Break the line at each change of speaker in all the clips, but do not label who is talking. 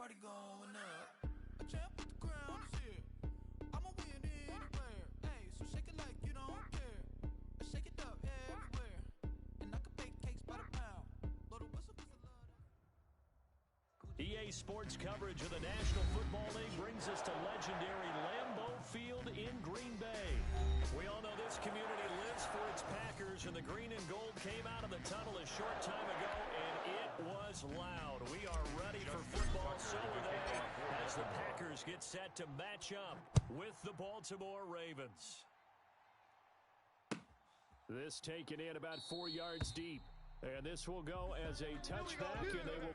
party going up. A champ with the crown is here. I'ma win anywhere. Hey, so shake it like you don't care. I shake it up everywhere. And I can bake cakes by the pound. Blow the whistle 'cause I love it.
EA Sports coverage of the National Football League brings us to legendary Lambeau Field in Green Bay. We all know this community lives for its Packers, and the green and gold came out of the tunnel a short time ago, and it was loud. We are ready for football, so are they, as the Packers get set to match up with the Baltimore Ravens. This taken in about 4 yards deep, and this will go as a touchback, and they will...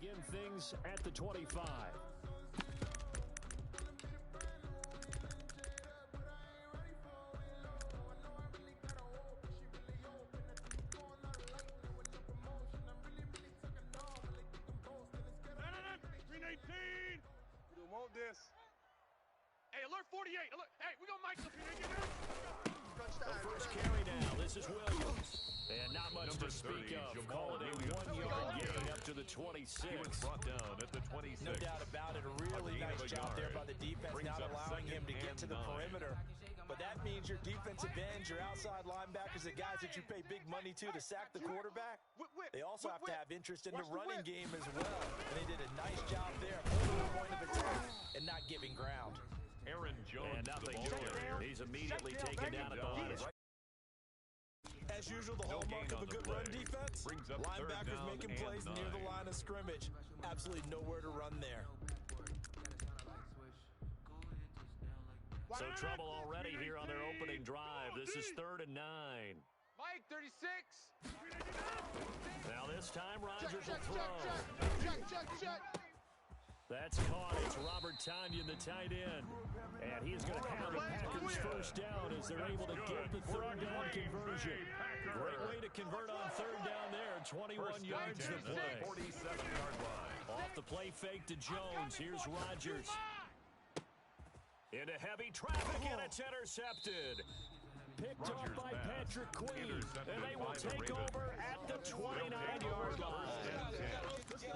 Begin things at the 25.
We don't want this. Hey, alert 48. Alert. Hey, we gonna mic up here.
The first carry now. This is Williams. And not much to speak of. Call it a 1-yard gain up to the 26.
He was brought down at the 26.
No doubt about it. A really nice job there by the defense, not allowing him to get to the perimeter. But that means your defensive ends, your outside linebackers, the guys that you pay big money to sack the quarterback, they also have to have interest in the running game as well. And they did a nice job there holding the point of attack and not giving ground.
Aaron Jones.
And nothing doing. He's immediately taken down at the line.
As usual, the hallmark of a good run defense, linebackers making plays near the line of scrimmage. Absolutely nowhere to run there.
So trouble already here on their opening drive. This is 3rd and 9.
Mike, 36.
Now this time, Rodgers will throw. That's caught. It's Robert Tonyan, the tight end. And he is going to have the Packers first down as they're able to get the 3rd down conversion. Great way to convert on 3rd down there. 21 yards to play.
47-yard line.
Off the play fake to Jones. Here's Rodgers. Into heavy traffic, and it's intercepted. Picked off by Patrick Queen, and they will take over at the 29-yard line.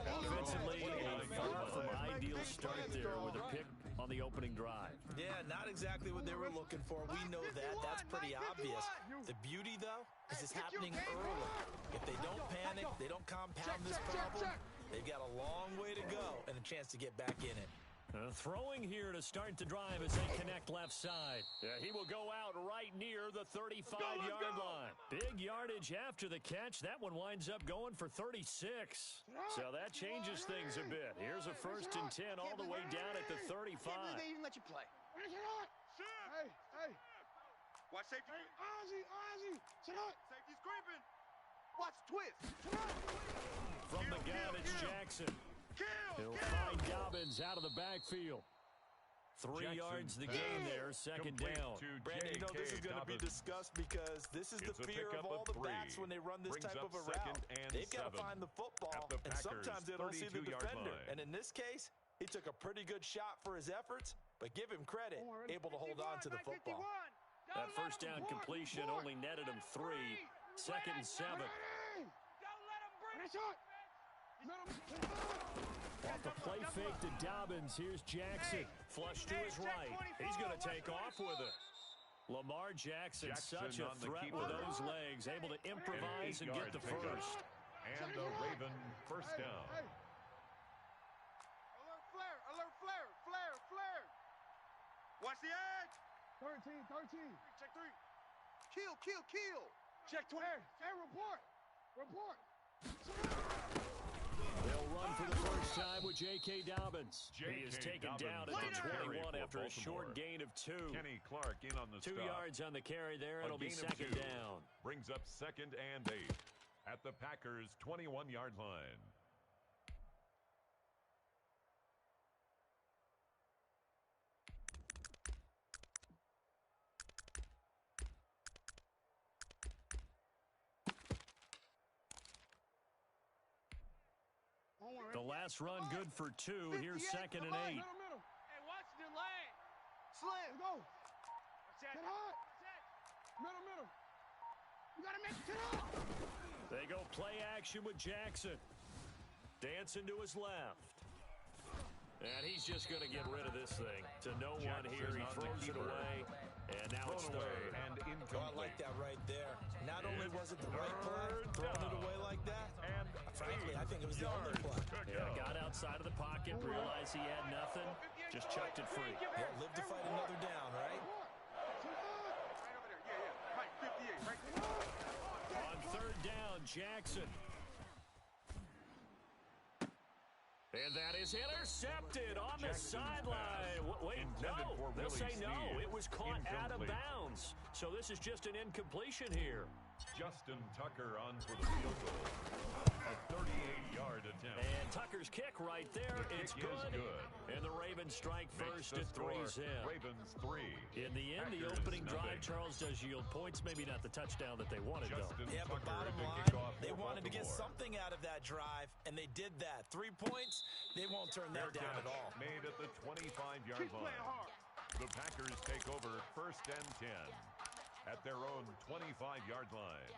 Offensively, a far from ideal start there with a pick on the opening drive.
Yeah, not exactly what they were looking for. We know that. That's pretty obvious. The beauty, though, is it's happening early. If they don't panic, they don't compound this problem, they've got a long way to go and a chance to get back in it.
Throwing here to start the drive as they connect left side. Yeah, he will go out right near the 35-yard line. Big yardage after the catch. That one winds up going for 36. So that changes things a bit. Here's a 1st and 10 all the way down at the 35.
They even let you play. Hey, hey. Watch safety. Ozzy. Sit up. Safety's creeping. Watch twist.
From the gun, it's Jackson. He'll find Dobbins out of the backfield. 3 yards the gain there, 2nd down.
Brandon, you know this is going to be discussed because this is the fear of all the backs when they run this type of a route. They've got to find the football, and sometimes they don't see the defender. And in this case, he took a pretty good shot for his efforts, but give him credit, able to hold on to the football.
That 1st down completion only netted him 3. 2nd and 7.
Don't let him bring it.
Off the play fake to Dobbins. Here's Jackson. Flush to his right. He's going to take off with it. Lamar Jackson, such a threat with those legs. Able to improvise and get the first.
And the Raven 1st down.
Alert flare. Watch the edge. 13. Check 3. Kill. Check 20. Hey, report.
They'll run for the first time with J.K. Dobbins. He is taken down at the 21 after a short gain of 2.
Kenny Clark in on the
2
stop.
yards on the carry there. It'll be 2nd down.
Brings up 2nd and 8 at the Packers' 21-yard line.
The last run good for 2. Here's 2nd and 8.
Hey, watch the lane. Slim. Go. Get hot. Middle. You got to make it up.
They go play action with Jackson. Dancing to his left. And he's just going to get rid of this thing. To no one here. He throws it away. And now it's 3rd.
And incomplete.
Oh, I like that right there. Not only was it the right play, throwing it away like that, and frankly, I think it was the only play.
Yeah, got outside of the pocket, realized he had nothing, just chucked it free.
Yeah, live to fight another down, right?
Right over there. Yeah. Right, 58. Right.
On 3rd down, Jackson. And that is intercepted on the sideline. Wait, no. They'll say no. It was caught out of bounds. So this is just an incompletion here.
Justin Tucker on for the field goal. A 38-yard attempt.
And Tucker's kick right there. It's good. And the Ravens strike first at 3's in.
Ravens 3.
In the end, the opening drive, Charles, does yield points. Maybe not the touchdown that they wanted, though.
Yeah, but bottom line, they wanted to get something out of that drive, and they did that. 3 points, they won't turn that down at all.
Made at the 25-yard line. The Packers take over 1st and 10 at their own 25-yard line.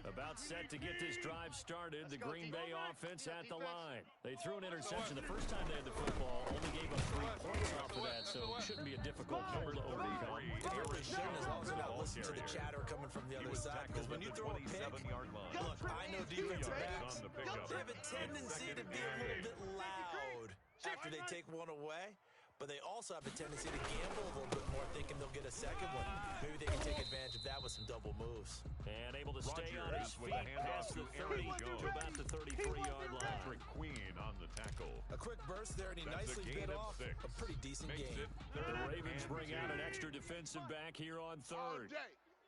About set to get this drive started. The Green Bay offense at the line. They threw an interception the first time they had the football. Only gave up 3 points off of that, so it shouldn't be a difficult number to overcome.
It really shouldn't, as long as you're not listening to the chatter coming from the other side. Because when you throw a pick, look, I know defensive backs, they have a tendency to be a little bit loud after they take one away. But they also have a tendency to gamble a little bit more, thinking they'll get a second one. Maybe they can take advantage of that with some double moves.
And able to stay on his feet past the 30 to about the 33-yard line.
Patrick Queen on the tackle.
A quick burst there, and he nicely bit off
6.
a pretty decent game.
The Ravens bring out an extra defensive back here on 3rd.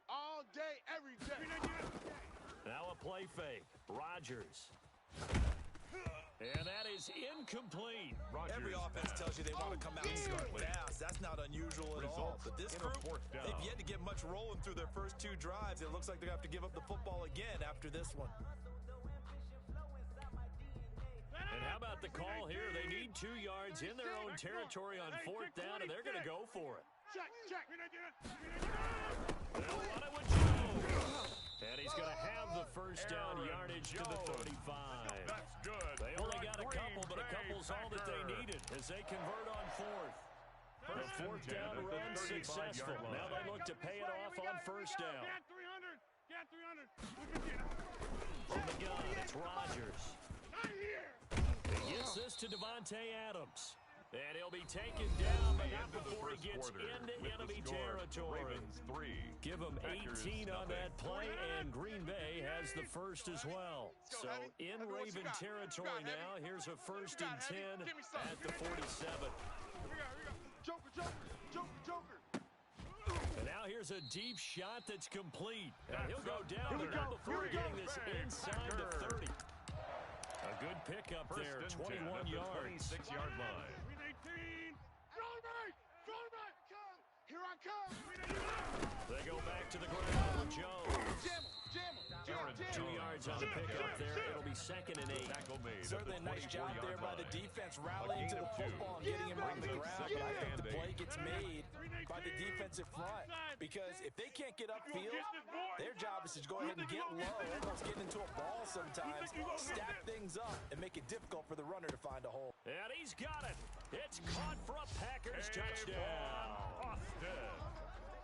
All day, every day.
Now a play fake. Rodgers. And that is incomplete.
Every offense tells you they want to come out and start fast. That's not unusual at all. But this group, they've yet to get much rolling through their first 2 drives. It looks like they're going to have to give up the football again after this one.
And how about the call here? They need 2 yards in their own territory on 4th down, and they're going to go for it.
Check.
They'll run it with Jones. And he's going to have the first down yardage to the 35.
That's good.
They only got a couple, but a couple's all that they need as they convert on fourth. The fourth down run successful. Now they look to pay it off on first down.
Get 300.
From the gun, it's Rodgers. He gets this to Devontae Adams. And he'll be taken down, but not before he gets into enemy territory. Give him 18 on that play, and Green Bay has the first as well. So in Raven territory now, here's a 1st and 10 at the 47.
Joker.
And now here's a deep shot that's complete. And he'll go down, but not before getting this inside the 30. A good pickup there, 21 yards.
26-yard line.
Here I come.
They go back to the ground with Jones.
Jam
2 yards on the pickup there. It'll be 2nd and 8.
Certainly a nice job there by the defense, rallying to the football and getting him on the ground. But I think the play gets made by the defensive front, because if they can't get upfield, their job is to go ahead and get low, almost get into a ball sometimes, stack things up, and make it difficult for the runner to find a hole.
And he's got it. It's caught for a Packers touchdown.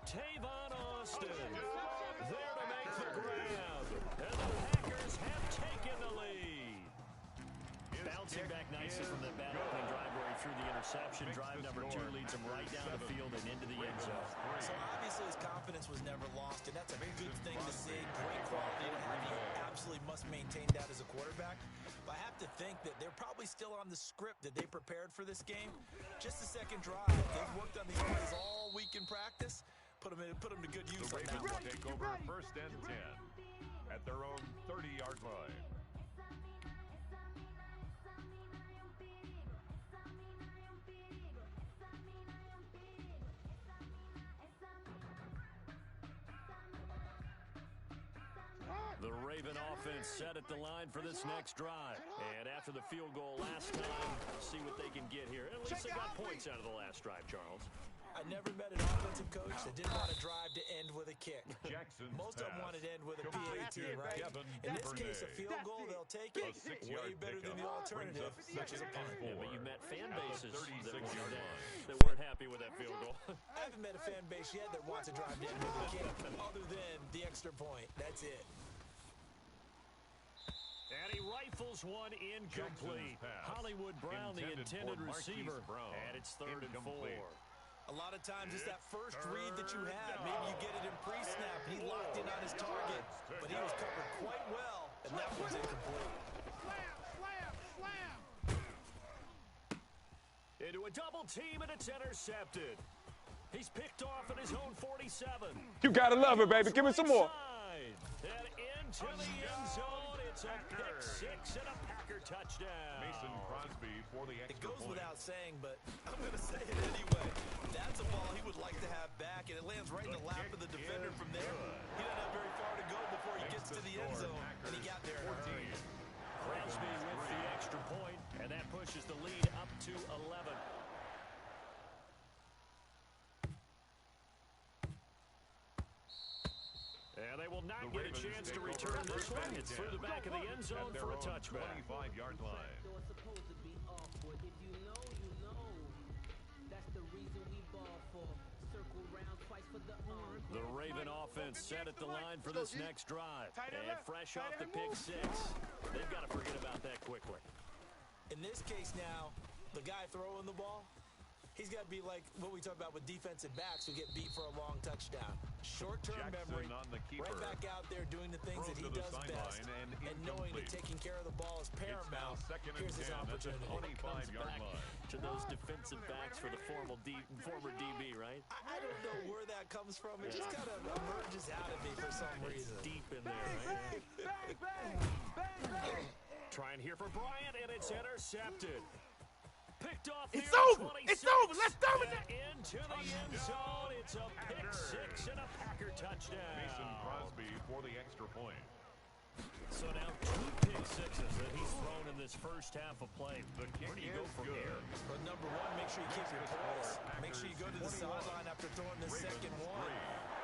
Tavon Austin there to make the grab. And the Packers have taken the lead. Bouncing back nicely from that bad opening drive where he threw the interception. Drive number 2 leads him right down the field and into the end zone.
So obviously his confidence was never lost, and that's a good thing to see. Great quality to have. You absolutely must maintain that as a quarterback. But I have to think that they're probably still on the script that they prepared for this game. Just the second drive. They've worked on these plays all week in practice. Put them to good use on that one.
The Ravens take over 1st and 10 at their own 30-yard line.
The Raven offense set at the line for this next drive. And after the field goal last time, see what they can get here. At least they got points out of the last drive, Charles.
I never met an offensive coach that didn't want to drive to end with a kick. Most of them wanted to end with a PAT, right? In this case, a field goal, they'll take it. Way better than the alternative, which is a punt.
Yeah, but you met fan bases that weren't happy with that field goal.
I haven't met a fan base yet that wants to drive to end with a kick, other than the extra point. That's it.
And he rifles one incomplete. Hollywood Brown, the intended receiver. And it's 3rd and 4.
A lot of times it's that first read that you have. Maybe you get it in pre-snap. He locked in on his target, but he was covered quite well, and that one's incomplete.
Slam!
Into a double team, and it's intercepted. He's picked off at his own 47.
You gotta love it, baby. Give me some more.
And into the end zone. It's a pick 6 and a Packer touchdown.
Mason Crosby for the extra
It goes
point.
without saying, but I'm going to say it anyway. That's a ball he would like to have back, and it lands right in the lap of the defender from there. He doesn't have very far to go before he gets to the end zone, and he got there.
Crosby with the extra point, and that pushes the lead up to 11. And they will not get a chance to return this one. It's through the back of the end zone for a touchback.
25-yard line.
Supposed to be awkward. If you know, you know. That's the reason we ball for. Circle round twice for the arm.
The Raven offense set at the line for this next drive. And fresh off the pick 6. They've got to forget about that quickly.
In this case now, the guy throwing the ball, he's got to be like what we talk about with defensive backs who get beat for a long touchdown. Short-term memory, right back out there doing the things that he does best, and knowing that taking care of the ball is paramount. Here's his opportunity.
Comes back to those defensive backs for the former DB, right?
I don't know where that comes from. It just kind of emerges out of me for some reason.
Deep in there, right? Trying here for Bryant, and it's intercepted. Picked off
It's
here
over.
26.
It's over. Let's go with it.
Into the end zone. It's a pick 6 and a Packer touchdown.
Mason Crosby for the extra point.
So now 2 pick 6s that he's thrown in this first half of play. Where do you go from here?
But number one, make sure you keep your poise. Make sure you go to the sideline after throwing the second one,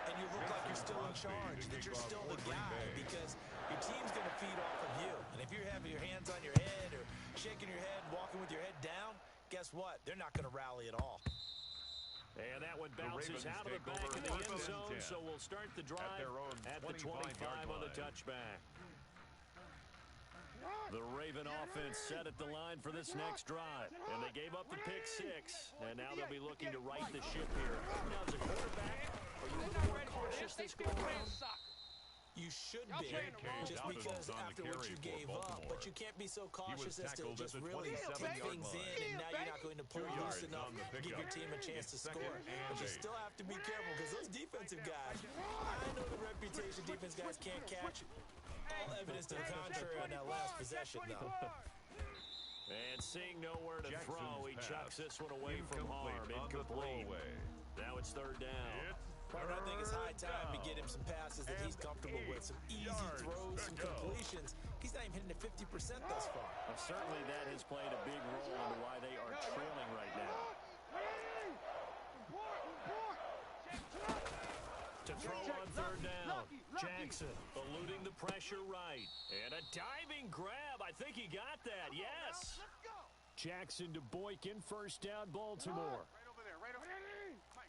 and you look like you're still in charge, that you're still the guy, because your team's going to feed off of you. And if you're having your hands on your head or shaking your head, walking with your head down, guess what? They're not going to rally at all.
And that one bounces out of the back of the end zone, so we'll start the drive at the 25 on the touchback. The Raven offense set at the line for this next drive, and they gave up the pick 6, and now they'll be looking to right the ship here. Now, as a quarterback, are you a little more cautious this go-around?
You should be, just because after what you gave up, but you can't be so cautious as to just really keep things in, and now you're not going to pull loose enough to give your team a chance to score. But you still have to be careful, because those defensive guys, I know the reputation defense guys can't catch. All evidence to the contrary on that last possession, though.
And seeing nowhere to throw, he chucks this one away from harm. Incomplete. Now it's third down.
I think it's high time to get him some passes that he's comfortable with, some easy throws, some completions. He's not even hitting at 50% thus far.
Well, certainly that has played a big role into why they are trailing right now. To throw on third down, Jackson eluding the pressure right. And a diving grab. I think he got that, yes. Jackson to Boykin, first down, Baltimore.
Right over there, right over there. Mike,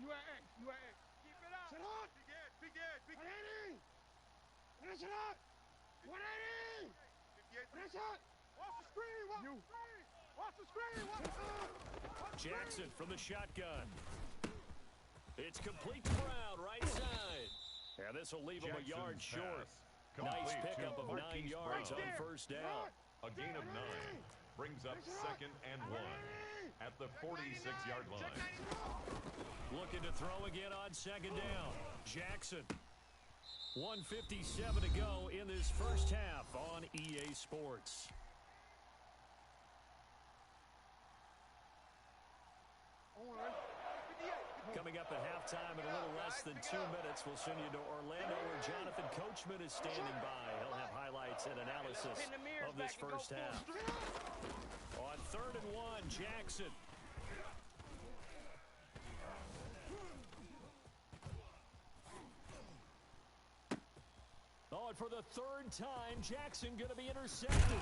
UAA. Keep it up. Big edge, big edge, big edge. 180. 180. 58. Watch the screen. Watch the screen.
Jackson from the shotgun. It's complete to Brown, right side. And this will leave him a yard short. Nice pickup of 9 yards on first down.
A gain of 9 brings up 2nd and 1 at the 46-yard line.
Looking to throw again on second down. Jackson. 1:57 to go in this first half on EA Sports. Coming up at halftime in a little less than 2 minutes, we'll send you to Orlando where Jonathan Coachman is standing by. He'll have highlights and analysis of this first half. On 3rd and 1, Jackson. Oh, and for the 3rd time, Jackson going to be intercepted.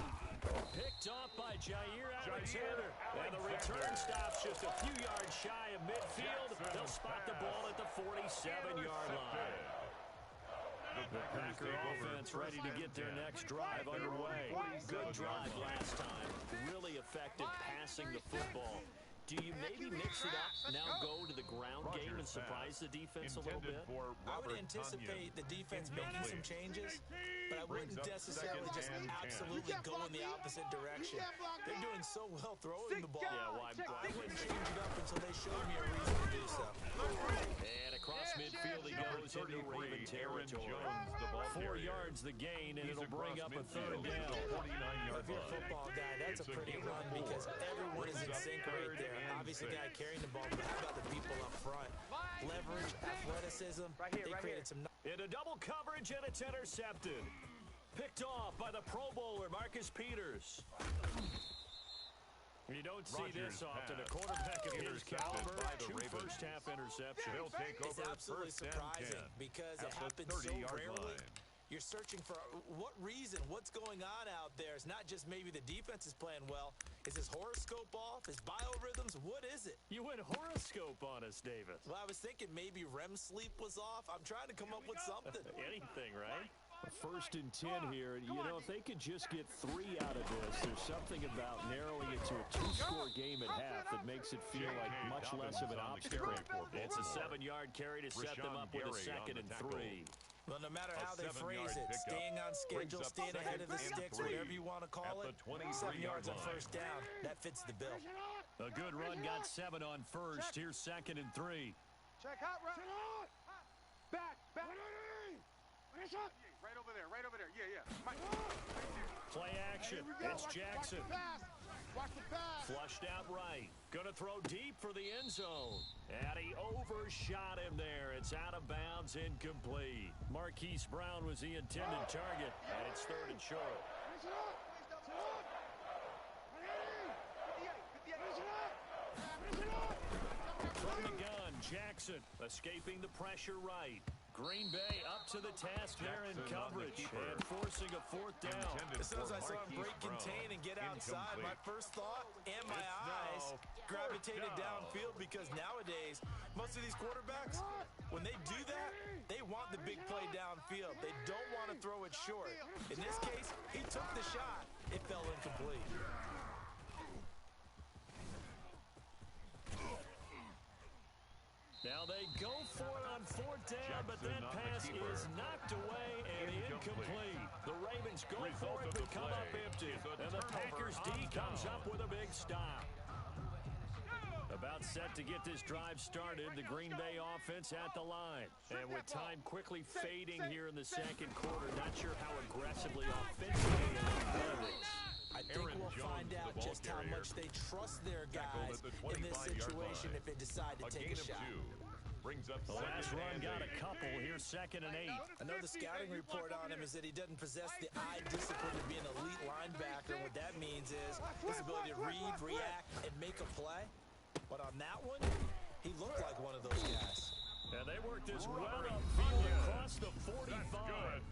Picked off by Jair Alexander. And the return stops just a few yards shy of midfield. They'll spot the ball at the 47-yard line. The Packer offense ready to get their next drive underway. Good drive last time. Really effective passing the football. Do you maybe mix it up, now go to the ground game and surprise the defense a little bit?
I would anticipate the defense making some changes, but I wouldn't necessarily just absolutely go in the opposite direction. They're doing so well throwing the ball.
Yeah, well,
I wouldn't change it up until they showed me a reason to do so.
And across midfield he goes into Raven territory. 4 yards the gain, and it'll bring up a 3rd down.
If you're a football guy, that's a pretty run because everyone is in sync right there. Obviously, the guy carrying the ball, but how about the people up front? Leverage, athleticism, they created some...
Into double coverage, and it's intercepted. Picked off by the Pro Bowler, Marcus Peters. You don't see this often. A quarterback of his caliber, 2 first-half interceptions.
He'll take over.
It's absolutely surprising because it happens so rarely. You're searching for what reason, what's going on out there. It's not just maybe the defense is playing well. Is his horoscope off? His biorhythms? What is it?
You went horoscope on us, Davis.
Well, I was thinking maybe REM sleep was off. I'm trying to come up with something.
Anything, right? 1st and 10 here. You know, if they could just get 3 out of this, there's something about narrowing it to a 2-score game at half that makes it feel like much less of an obstacle. It's a 7-yard carry to set them up with a 2nd and 3.
Well, no matter how they phrase it, staying on schedule, staying ahead of the sticks, whatever you want to call it, 7 yards on first down, that fits the bill.
A good run got 7 on first. Here's 2nd and 3.
Check out, right. Back. Right over there. Yeah. Mike.
Play action. It's Jackson.
Watch the pass.
Flushed out right. Gonna throw deep for the end zone. And he overshot him there. It's out of bounds, incomplete. Marquise Brown was the intended target, and it's 3rd and short. From the gun, Jackson escaping the pressure right. Green Bay up to the task there in coverage and forcing a 4th down.
As soon as I saw him break contain and get out outside, my first thought and my eyes gravitated downfield because nowadays, most of these quarterbacks, when they do that, they want the big play downfield. They don't want to throw it short. In this case, he took the shot. It fell incomplete.
Now they go for it on fourth down, but that pass is knocked away and incomplete. The Ravens go for it, but come up empty. And the Packers D comes up with a big stop. About set to get this drive started, the Green Bay offense at the line. And with time quickly fading here in the second quarter, not sure how aggressively offensively they'll play this.
I think we'll find out just how much they trust their guys in this situation if they decide to take a shot.
Brings up
the last run got a couple. Here's 2nd and 8.
I know the scouting report on him is that he doesn't possess the eye discipline to be an elite linebacker. What that means is his ability to read, react, and make a play. But on that one, he looked like one of those guys.
And they worked this well upfield across the 45.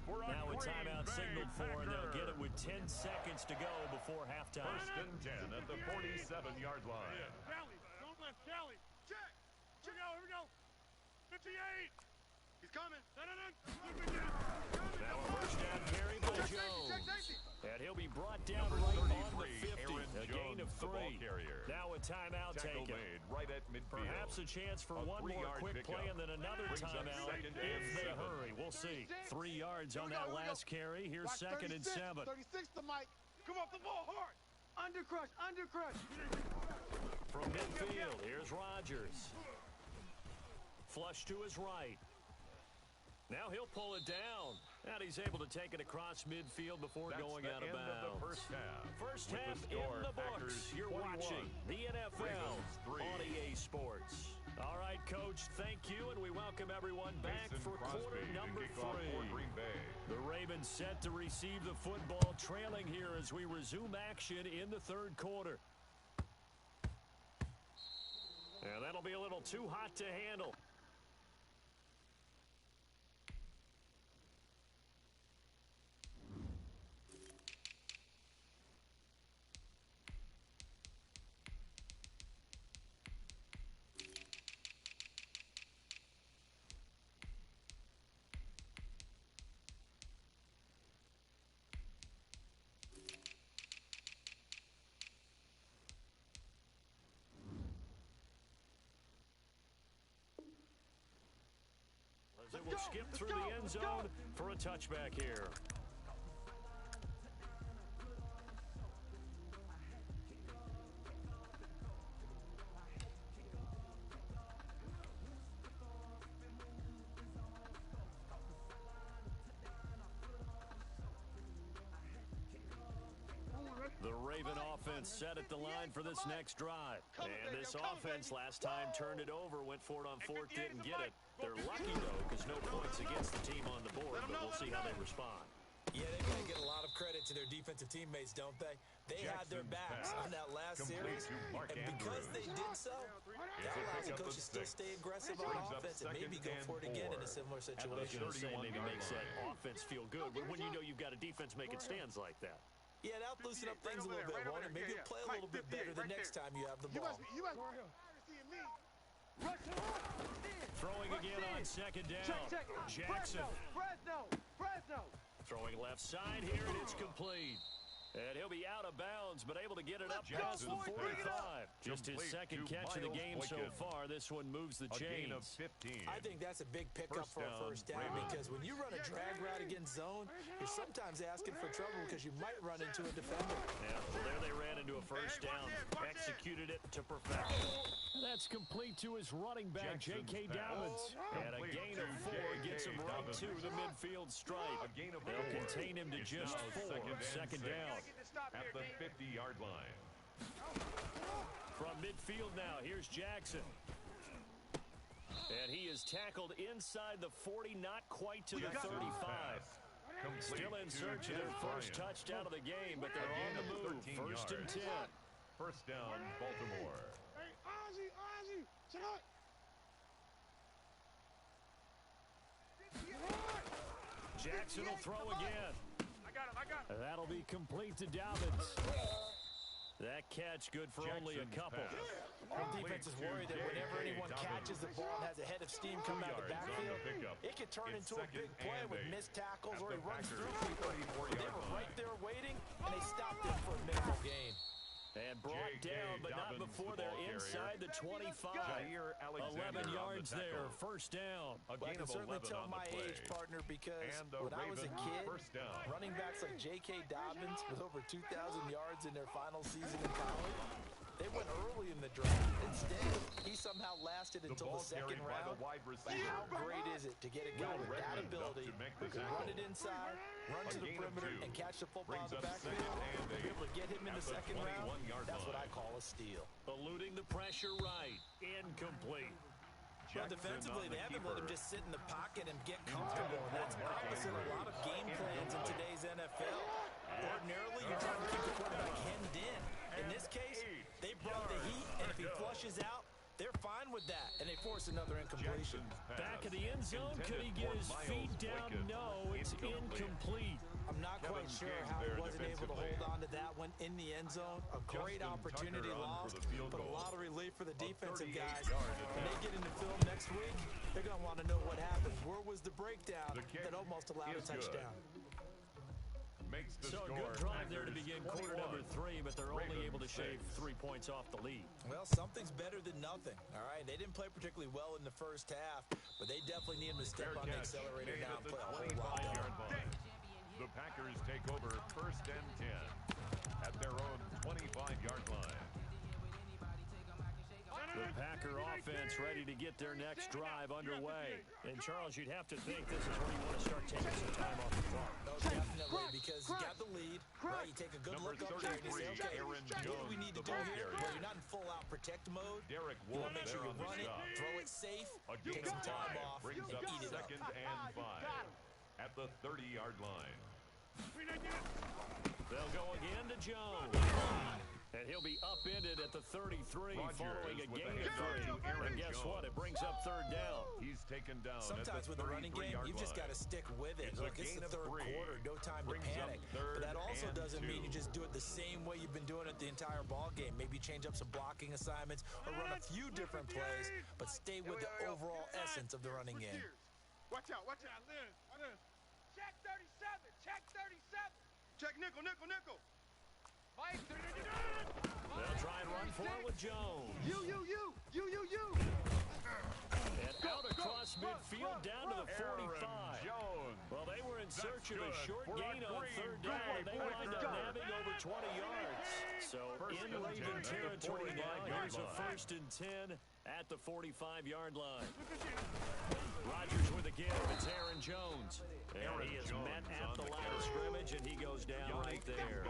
Now a timeout signaled for, and they'll get it with 10 seconds to go before halftime.
1st and 10 at the 47-yard line.
Kelly, don't let Kelly. Check. Here we go. 58. He's coming.
Now a first down carry by Jones. And he'll be brought down right on the 50. A gain of 3. Now a timeout taken.
Right at midfield.
Perhaps a chance for one more quick play and then another timeout if they hurry. We'll see. 3 yards on that last carry. Here's 2nd and 7.
36 to Mike. Come off the ball hard. Undercrush.
From midfield, here's Rodgers. Flush to his right. Now he'll pull it down. And he's able to take it across midfield before going out of bounds. First half in the books. You're watching the NFL on EA Sports. All right, Coach, thank you, and we welcome everyone back for quarter number 3. The Ravens set to receive the football, trailing here as we resume action in the 3rd quarter. And that'll be a little too hot to handle. It will skip through the end zone for a touchback here. The Raven offense set at the line for this next drive. And this offense last time turned it over, went for it on 4th, didn't get it. They're lucky, though, because no points against the team on the board, but we'll see how they respond.
Yeah, they got to get a lot of credit to their defensive teammates, don't they? They had their backs on that last series, and because they did so, that allows the coaches to still stay aggressive on offense and maybe go for it again in a similar situation.
I was going to say maybe makes that offense feel good, but when you know you've got a defense making stands like that.
Yeah, that'll loosen up things a little bit, won't it? Maybe you'll play a little bit better the next time you have the ball.
You guys are seeing me.
Throwing again on 2nd down. Jackson.
Fresno.
Throwing left side here, and it's complete. And he'll be out of bounds, but able to get it up past the 45. Just his 2nd catch of the game so far. This one moves the chains.
I think that's a big pickup for a first down because when you run a drag route against zone, you're sometimes asking for trouble because you might run into a defender.
Yeah, well, there they ran into a first down. Executed it to perfection. That's complete to his running back, J.K. Dobbins. And a gain of 4 gets him right to the midfield stripe. They'll contain him to just 4. 2nd down.
At the 50-yard line.
From midfield now, here's Jackson. And he is tackled inside the 40, not quite to the 35. Still in search of their first touchdown of the game, but they're on the move. 1st and 10.
First down, Baltimore.
Hey, Ozzy, sit up.
Jackson will throw again.
I got him.
That'll be complete to Dobbins. That catch good for only a couple.
Defense is worried that whenever anyone catches the ball and has a head of steam coming out of the backfield, it could turn into a big play with missed tackles or he runs through people. They were right there waiting, and they stopped him for a minimal gain.
And brought down, but not before they're inside the 25. 11 yards there, first down.
Well, I can certainly tell my age, partner, because when I was a kid, running backs like J.K. Dobbins with over 2,000 yards in their final season in college, they went early in the draft. Instead, he somehow lasted until the second round. But how great is it to get a guy with that ability who can run it inside, run to the perimeter, and catch the football in the backfield? To be able to get him in the second round, that's what I call a steal.
Eluding the pressure right. Incomplete.
Well, defensively, they haven't let him just sit in the pocket and get comfortable. And that's opposite a lot of game plans in today's NFL. Ordinarily, you're trying to keep the quarterback hemmed in. In this case, they brought the heat, and if he flushes out, they're fine with that, and they force another incompletion.
Back in the end zone, could he get his feet down? No, it's incomplete.
I'm not quite sure how he wasn't able to hold on to that one in the end zone. A great opportunity lost, but a lot of relief for the defensive guys. When they get into film next week, they're going to want to know what happened. Where was the breakdown that almost allowed a touchdown?
So a good drive there to begin quarter number 3, but they're only able to shave 3 points off the lead.
Well, something's better than nothing, all right? They didn't play particularly well in the first half, but they definitely need him to step on the accelerator now and play a whole lot better.
The Packers take over first and 10 at their own 25-yard line.
The Packer offense ready to get their next drive underway. And, Charles, you'd have to think this is where you want to start taking some time off the clock.
No, definitely, because you got the lead, right? You take a good look up there and you say, okay, what do we need to do here? Well, you're not in full-out protect mode. You want to make sure you run it, throw it safe, take some time off, and eat it up.
Second and 5 at the 30-yard line.
They'll go again to Jones. And he'll be upended at the 33 following a gain of 3. And guess what? It brings up third down.
He's taken down.
Sometimes with the running game, you've just got to stick with it. Look, it's the third quarter, no time to panic. But that also doesn't mean you just do it the same way you've been doing it the entire ball game. Maybe change up some blocking assignments or run a few different plays, but stay with the overall essence of the running game.
Watch out, watch out. Check 37, check 37. Check nickel, nickel, nickel.
They'll try and run for it with Jones.
You.
And out across midfield down to the 45. Well, they were in search of a short gain on third down, and they wind up nabbing over 20 yards. So in Raven territory now, here's a first and 10 at the 45-yard line. Rodgers with a give. It's Aaron Jones. And he is met at the line of scrimmage, and he goes down right there.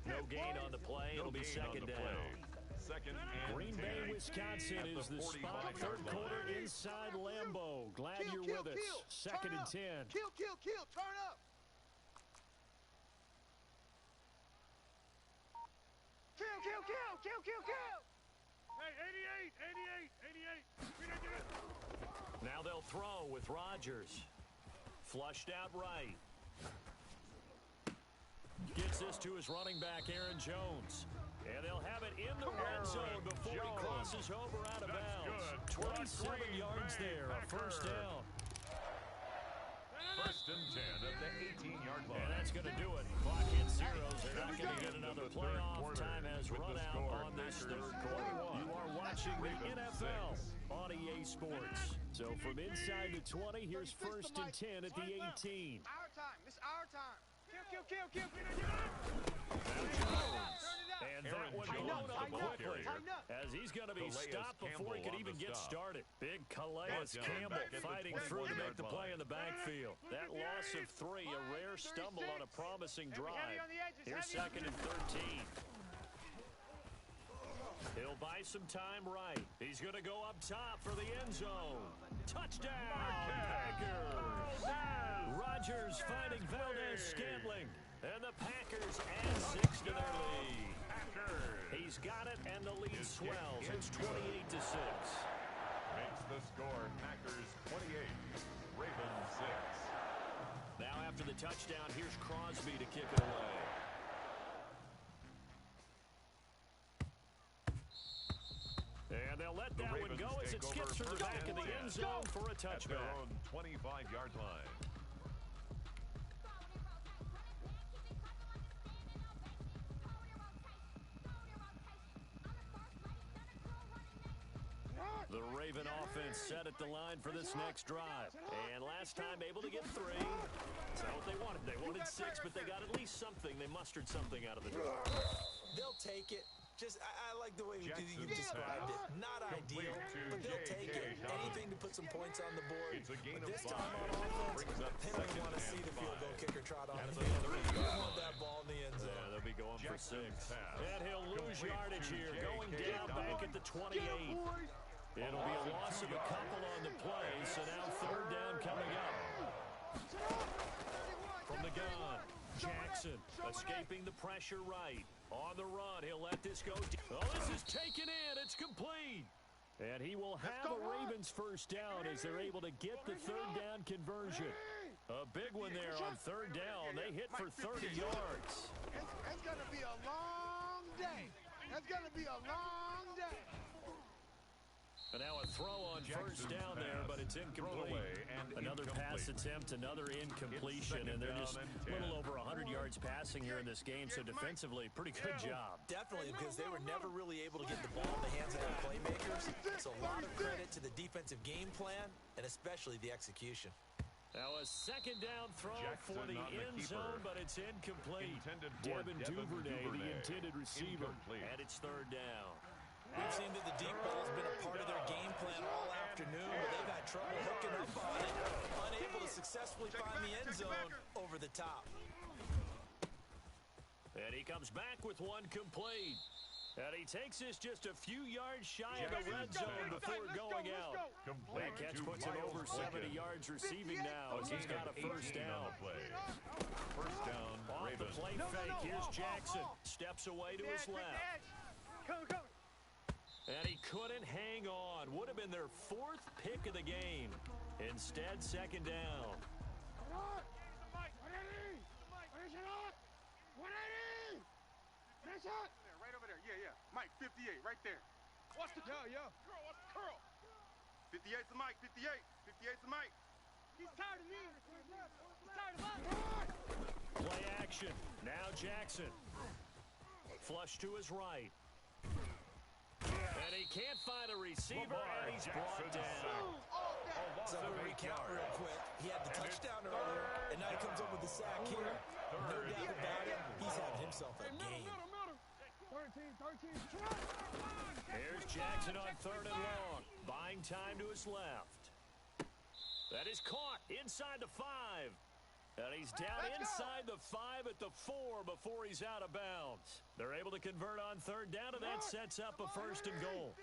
No gain on the play. It'll be second down. Green Bay, Wisconsin is the spot. Third quarter inside Lambeau. Glad you're with us. Second and 10.
Kill. Turn up. Kill. Hey, 88.
Now they'll throw with Rodgers. Flushed out right. Gets this to his running back, Aaron Jones. And they'll have it in the red zone before he crosses over out of bounds. 27 yards there, a first down.
First and 10 at the 18-yard line.
And that's going to do it. Clock hits zeros. They're not going to get another playoff. Time has run out on this third quarter. You are watching the NFL on EA Sports. So from inside the 20, here's first and 10 at the 18.
Our time. It's our time. Kill.
And that one blown up quickly as he's going to be stopped before he could even get started. Big Calais Campbell fighting through to make the play in the backfield. That loss of 3, a rare stumble on a promising drive. Here's second and 13. He'll buy some time right. He's going to go up top for the end zone. Touchdown, Packers! Rodgers finding Valdez-Scantling. And the Packers add 6 to their lead. He's got it, and the lead swells. It's 28-6.
Makes the score Packers 28, Ravens 6.
Now after the touchdown, here's Crosby to kick it away. let that one go as it skips through the back of the end zone for a touchback.
At their own 25-yard line.
The Raven offense set at the line for this next drive. And last time able to get 3. That's not what they wanted. They wanted 6, but they got at least something. They mustered something out of the drive.
They'll take it. I like the way you described it. Not ideal, but they'll take it. Anything to put some points on the board. But this time on offense, they don't want to see the field goal kicker trot on the field. They want that ball in the end zone.
Yeah, they'll be going for 6. And he'll lose yardage here, going down back at the 28. It'll be a loss of a couple on the play, so now third down coming up. From the gun, Jackson escaping the pressure right. On the run, he'll let this go. Oh, this is taken in. It's complete. And he will have a Ravens first down as they're able to get the third down conversion. A big one there on third down. They hit for 30 yards.
It's going to be a long day. It's going to be a long day.
And now a throw on first down there, but it's incomplete. Another pass attempt, another incompletion, and they're just a little over 100 yards passing here in this game, so defensively, pretty good job.
Definitely, because they were never really able to get the ball in the hands of their playmakers. So a lot of credit to the defensive game plan, and especially the execution.
Now a second down throw for the end zone, but it's incomplete. Devin Duvernay, the intended receiver, and it's third down.
We've seen that the deep ball has been a part of their game plan all afternoon, but they've had trouble hooking up on it, unable to successfully find the end zone over the top.
And he comes back with one complete. And he takes this just a few yards shy of the red zone before going out. That catch puts him over 70 yards receiving now as he's got a first down.
First down,
Off the play fake, here's Jackson. Steps away to his left. And he couldn't hang on. Would have been their 4th pick of the game. Instead, second down.
Right over there. Yeah. Mike, 58, right there. Watch the curl. Curl, watch the curl. 58's the Mike, 58. 58's the Mike. He's tired of me. He's tired of us.
Play action. Now Jackson. Flush to his right. And he can't find a receiver, and he's brought down.
So to recount real quick, he had the touchdown earlier, and now he comes up with the sack here. No doubt about it, he's having himself a game.
13.
Here's Jackson on third and long. Buying time to his left. That is caught inside the 5. And he's down inside the 5 at the 4 before he's out of bounds. They're able to convert on third down, and that sets up a first and goal.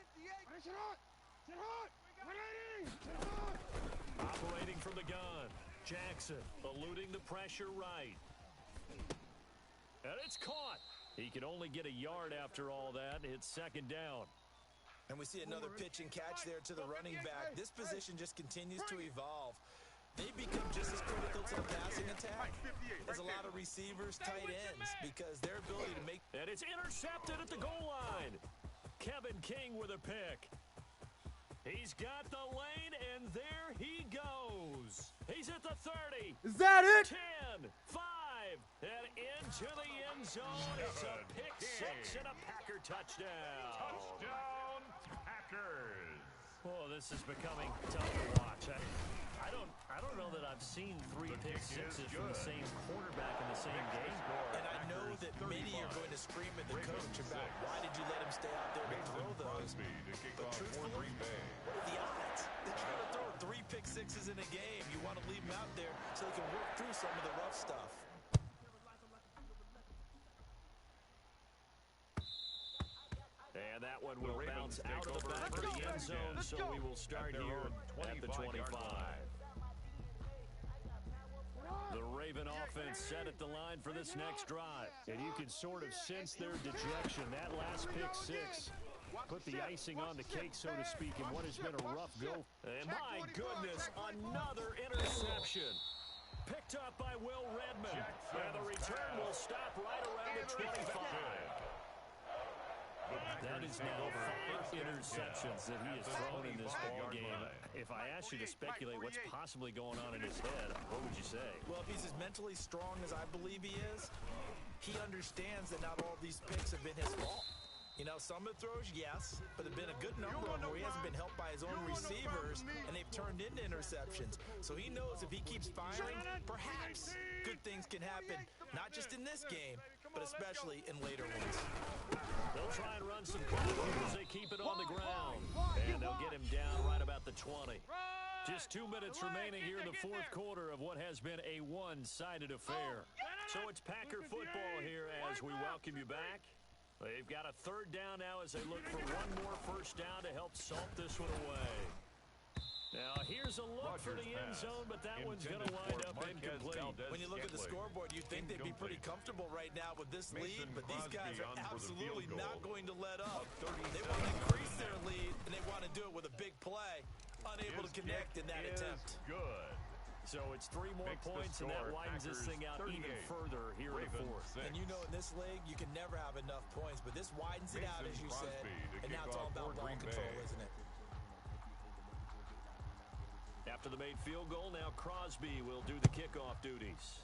Operating from the gun. Jackson eluding the pressure right. And it's caught. He can only get a yard after all that. It's second down.
And we see another pitch and catch there to the running back. This position just continues to evolve. They become just as critical to the passing attack as a lot of receivers, tight ends, because their ability to make...
And it's intercepted at the goal line. Kevin King with a pick. He's got the lane, and there he goes. He's at the 30.
Is that it?
10, 5, and into the end zone. It's a pick 6 and a Packer touchdown.
Touchdown, Packers.
Oh, this is becoming tough to watch. I don't know that I've seen 3 pick sixes from the same quarterback in the same game.
And I know that many are going to scream at the coach about why did you let him stay out there to throw those. But truthfully, what are the odds that you're going to throw 3 pick sixes in a game? You want to leave him out there so he can work through some of the rough stuff.
And that one will bounce out of the back of the end zone, so we will start here at the 25. The Raven offense set at the line for this next drive. And you can sort of sense their dejection. That last pick 6 put the icing on the cake, so to speak, in what has been a rough go. And my goodness, another interception. Picked up by Will Redmond. And the return will stop right around the 25. That is now 5 interceptions that he has thrown in this ball game. If I asked you to speculate what's possibly going on in his head, what would you say?
Well, if he's as mentally strong as I believe he is, he understands that not all these picks have been his fault. You know, some of the throws, yes, but there have been a good number of them where he hasn't been helped by his own receivers, and they've turned into interceptions. So he knows if he keeps firing, perhaps good things can happen, not just in this game, but especially in later ones.
They'll try and run some coverage as they keep it on the ground, and they'll get him down right about the 20. Just 2 minutes remaining here in the fourth quarter of what has been a one-sided affair. So it's Packer football here as we welcome you back. They've got a third down now as they look for one more first down to help salt this one away. Now, here's a look for the end zone, but that one's going to wind up incomplete.
When you look at the scoreboard, you'd think they'd be pretty comfortable right now with this lead, but these guys are absolutely not going to let up. They want to increase their lead, and they want to do it with a big play. Unable to connect in that attempt.
Good.
So it's 3 more points, and that widens this thing out even further here in the fourth.
And you know in this league, you can never have enough points, but this widens it out, as you said, and now it's all about ball control, isn't it?
After the made field goal, now Crosby will do the kickoff duties.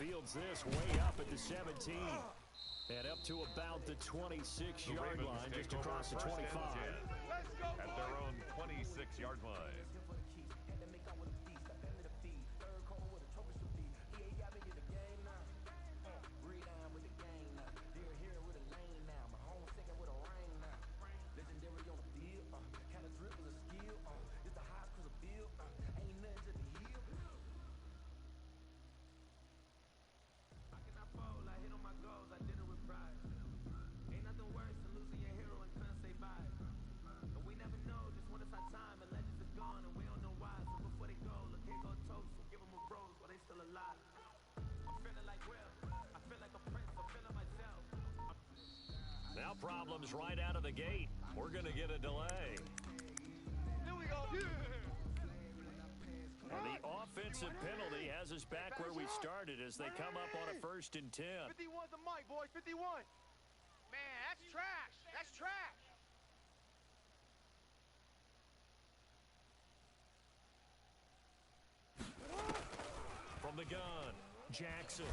Fields this way up at the 17. And up to about the 26-yard line, just across the 25.
At their own 26-yard line.
Now problems right out of the gate. We're going to get a delay.
Here we go.
And the offensive penalty has us back where we started as they come up on a 1st and 10.
51's the mic, boys. 51. Man, that's trash. That's trash.
From the gun, Jackson.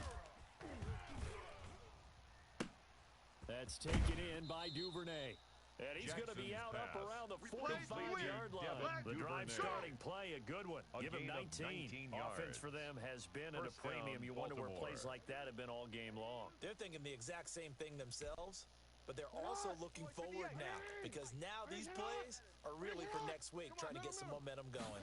That's taken in by Duvernay. And he's going to be out up around the 45-yard line. The drive starting play, a good one. Give him 19. Offense for them has been at a premium. You wonder where plays like that have been all game long.
They're thinking the exact same thing themselves, but they're also looking forward now because now these plays are really for next week, trying to get some momentum going.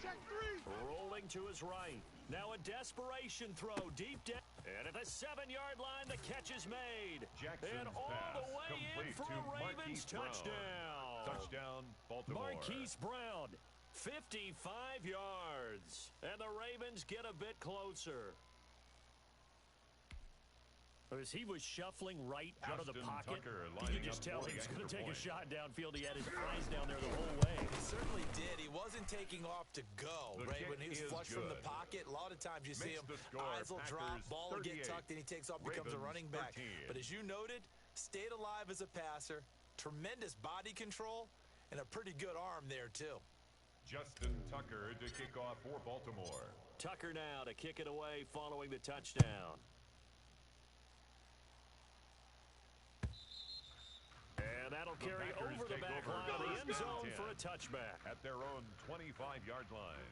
Check three.
Rolling to his right. Now a desperation throw deep down. And at the 7-yard line, the catch is made.
Jackson's
and all
pass
the way in for a Ravens touchdown.
Touchdown, Baltimore.
Marquise Brown, 55 yards. And the Ravens get a bit closer. As he was shuffling right out of the pocket, you could just tell he was going to take a shot downfield. He had his eyes down there the whole way.
He certainly did. He wasn't taking off to go, right? When he was flush from the pocket, a lot of times you see him, eyes will drop, ball will get tucked, and he takes off, becomes a running back. But as you noted, stayed alive as a passer, tremendous body control, and a pretty good arm there, too.
Justin Tucker to kick off for Baltimore.
Tucker now to kick it away following the touchdown. And that'll carry over the back line of the end zone for a touchback.
At their own 25-yard line.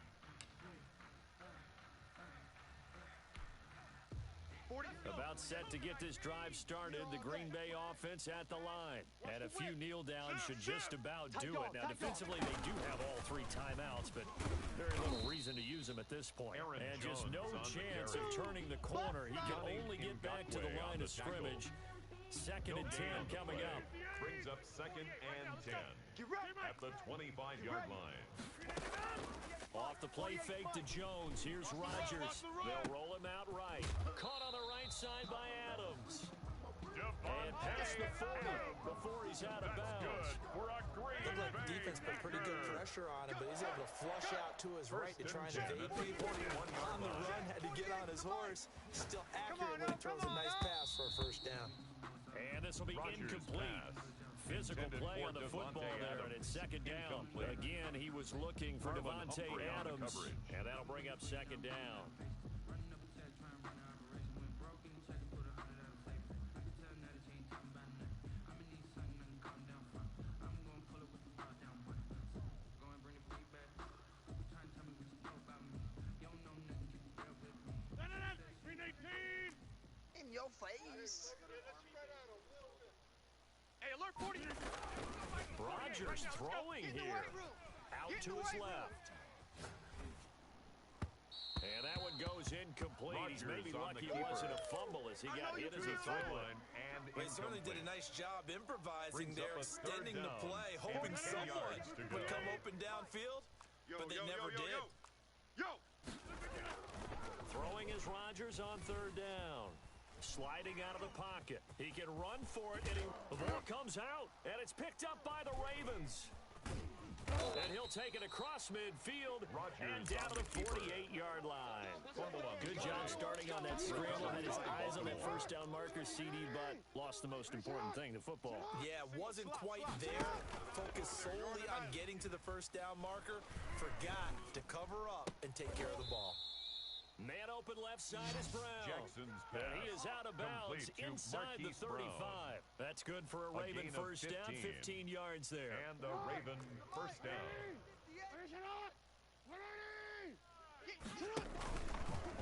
40.
About set to get this drive started. The Green Bay offense at the line. And a few kneel downs should just about do it. Now, defensively, they do have all 3 timeouts, but very little reason to use them at this point. And just no chance of turning the corner. He can only get back to the line of scrimmage. 2nd and 10 coming up.
Brings up 2nd and 10 at the 25-yard line.
Off the play fake to Jones. Here's Rodgers. They'll roll him out right. Caught on the right side by Adams. And past the 40 before he's out of bounds.
Looked like the defense put pretty good pressure on him, but he's able to flush out to his right to try and evade people. On the run, had to get on his horse. Still accurate when he throws a nice pass for a first down.
And this will be incomplete. Physical play on the football there, and it's second down. Again, he was looking for Devontae Adams, and that'll bring up second down.
In your face.
Hey, alert 40.
Rodgers throwing here. Out to his left. And that one goes incomplete. He's maybe lucky it wasn't a fumble as he got hit as he threw it.
They certainly did a nice job improvising there, extending the play, hoping someone would come open downfield, but they never did.
Throwing is Rodgers on third down. Sliding out of the pocket. He can run for it, and the ball comes out, and it's picked up by the Ravens. And he'll take it across midfield and down to the 48-yard line. Good job starting on that scramble. Had his eyes on that first down marker, CD, but lost the most important thing, the football.
Yeah, wasn't quite there. Focused solely on getting to the first down marker. Forgot to cover up and take care of the ball.
Man open left side is Brown.
Jackson's
And he is out of bounds inside the 35.
Brown.
That's good for a Raven first down, 15 yards there.
And the Raven first down.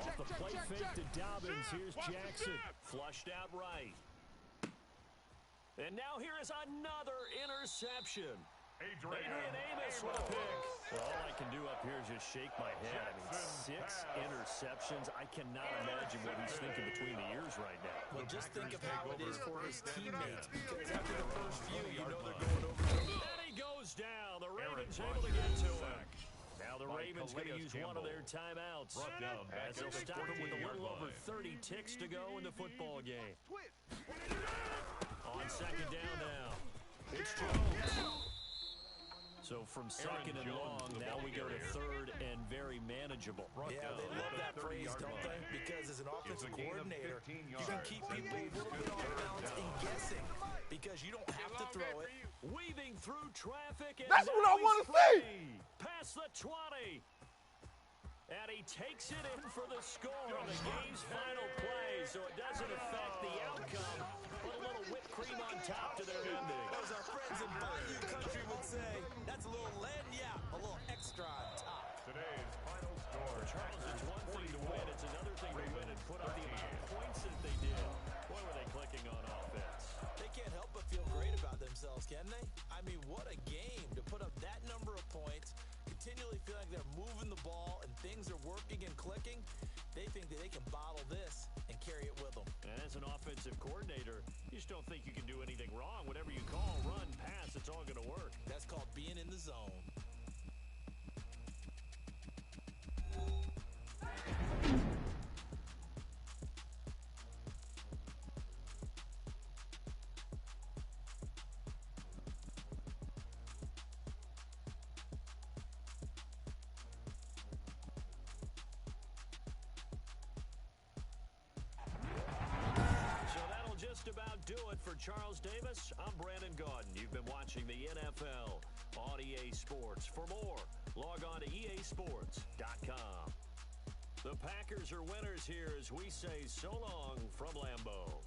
Off the play fake to Dobbins, here's Jackson. Flushed out right. And now here is another interception. Adrian Amos with a pick. Well, all I can do up here is just shake my head. I mean, 6 interceptions. I cannot imagine what he's thinking between the ears right now.
Well, just think of how it is for his teammates, because after the first few, you know they're going over the middle.
And he goes down. The Ravens able to get to him. Now the Ravens going to use one of their timeouts as they'll stop him with a little over 30 ticks to go in the football game. On second down now, it's Jones. So from second and long, now we go to third and very manageable.
Yeah, they love that phrase, don't they? Because as an offensive coordinator, you can keep people a little bit off balance and guessing because you don't have to throw it.
Weaving through traffic. And
that's what I want to see.
Past the 20. And he takes it in for the score on the game's final play, so it doesn't affect the outcome. Put a little whipped cream on top to their ending.
As our friends in Bayou Country would say, that's a little lead, yeah, a little extra on top.
Today's final score.
Charles, it's one thing to win, it's another thing to win and put up the amount of points that they did. Boy, were they clicking on offense.
They can't help but feel great about themselves, can they? I mean, what a game to put up that number of points, continually feel like they're moving the ball and things are working and clicking. They think that they can bottle this and carry it with them.
And as an offensive coordinator, you just don't think you can do anything wrong. Whatever you call, run, pass, it's all going to work.
That's called being in the zone.
Just about do it for Charles Davis. I'm Brandon Gaudin. You've been watching the NFL on EA Sports. For more, log on to easports.com. The Packers are winners here as we say so long from Lambeau.